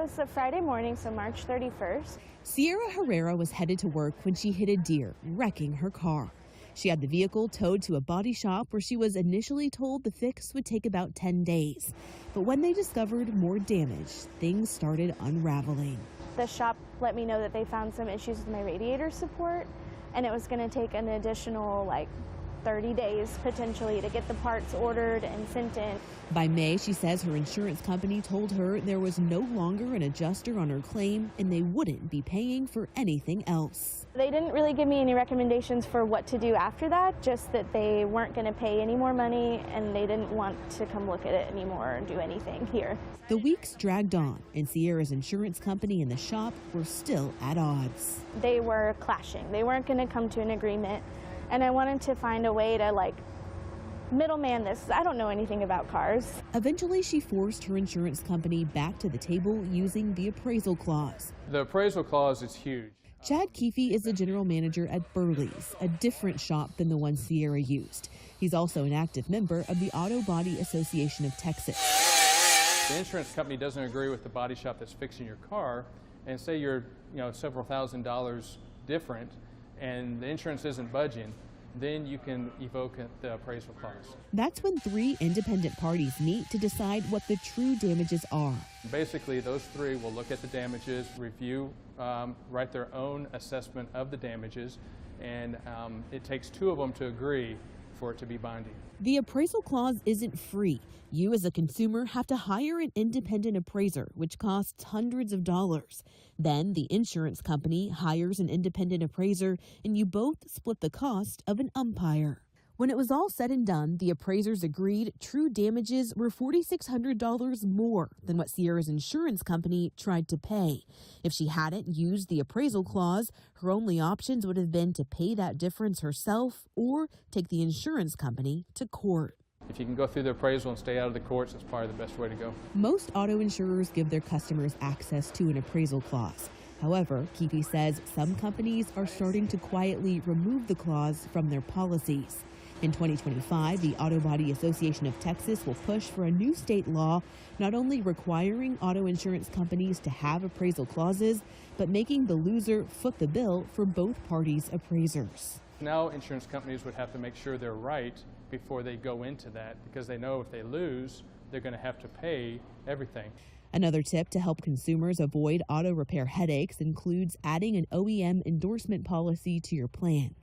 was a Friday morning, so March 31st. Sierra Herrera was headed to work when she hit a deer, wrecking her car. She had the vehicle towed to a body shop where she was initially told the fix would take about 10 days. But when they discovered more damage, things started unraveling. The shop let me know that they found some issues with my radiator support, and it was going to take an additional 30 days potentially to get the parts ordered and sent in. By May, she says her insurance company told her there was no longer an adjuster on her claim and they wouldn't be paying for anything else. They didn't really give me any recommendations for what to do after that, just that they weren't going to pay any more money and they didn't want to come look at it anymore or do anything here. The weeks dragged on and Sierra's insurance company and the shop were still at odds. They were clashing. They weren't going to come to an agreement. And I wanted to find a way to middleman this. I don't know anything about cars. Eventually, she forced her insurance company back to the table using the appraisal clause. The appraisal clause is huge. Chad Keefe is the general manager at Burley's, a different shop than the one Sierra used. He's also an active member of the Auto Body Association of Texas. The insurance company doesn't agree with the body shop that's fixing your car, and say you're several $1,000s different, and the insurance isn't budging, then you can evoke the appraisal clause. That's when 3 independent parties meet to decide what the true damages are. Basically, those 3 will look at the damages, review, write their own assessment of the damages, and it takes 2 of them to agree for it to be binding. The appraisal clause isn't free. You as a consumer have to hire an independent appraiser, which costs hundreds of dollars. Then the insurance company hires an independent appraiser and you both split the cost of an umpire. When it was all said and done, the appraisers agreed true damages were $4,600 more than what Sierra's insurance company tried to pay. If she hadn't used the appraisal clause, her only options would have been to pay that difference herself or take the insurance company to court. If you can go through the appraisal and stay out of the courts, that's probably the best way to go. Most auto insurers give their customers access to an appraisal clause. However, Keefe says some companies are starting to quietly remove the clause from their policies. In 2025, the Auto Body Association of Texas will push for a new state law not only requiring auto insurance companies to have appraisal clauses, but making the loser foot the bill for both parties' appraisers. Now insurance companies would have to make sure they're right before they go into that, because they know if they lose, they're going to have to pay everything. Another tip to help consumers avoid auto repair headaches includes adding an OEM endorsement policy to your plan.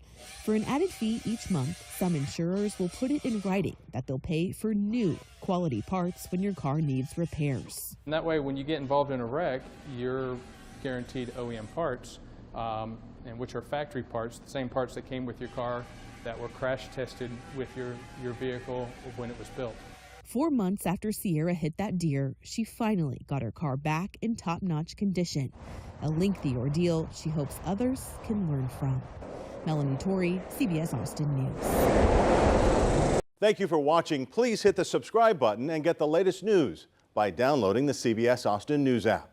For an added fee each month, some insurers will put it in writing that they'll pay for new quality parts when your car needs repairs. And that way, when you get involved in a wreck, you're guaranteed OEM parts, and which are factory parts, the same parts that came with your car that were crash tested with your vehicle when it was built. 4 months after Sierra hit that deer, she finally got her car back in top-notch condition. A lengthy ordeal she hopes others can learn from. Melanie Torrey, CBS Austin News. Thank you for watching. Please hit the subscribe button and get the latest news by downloading the CBS Austin News app.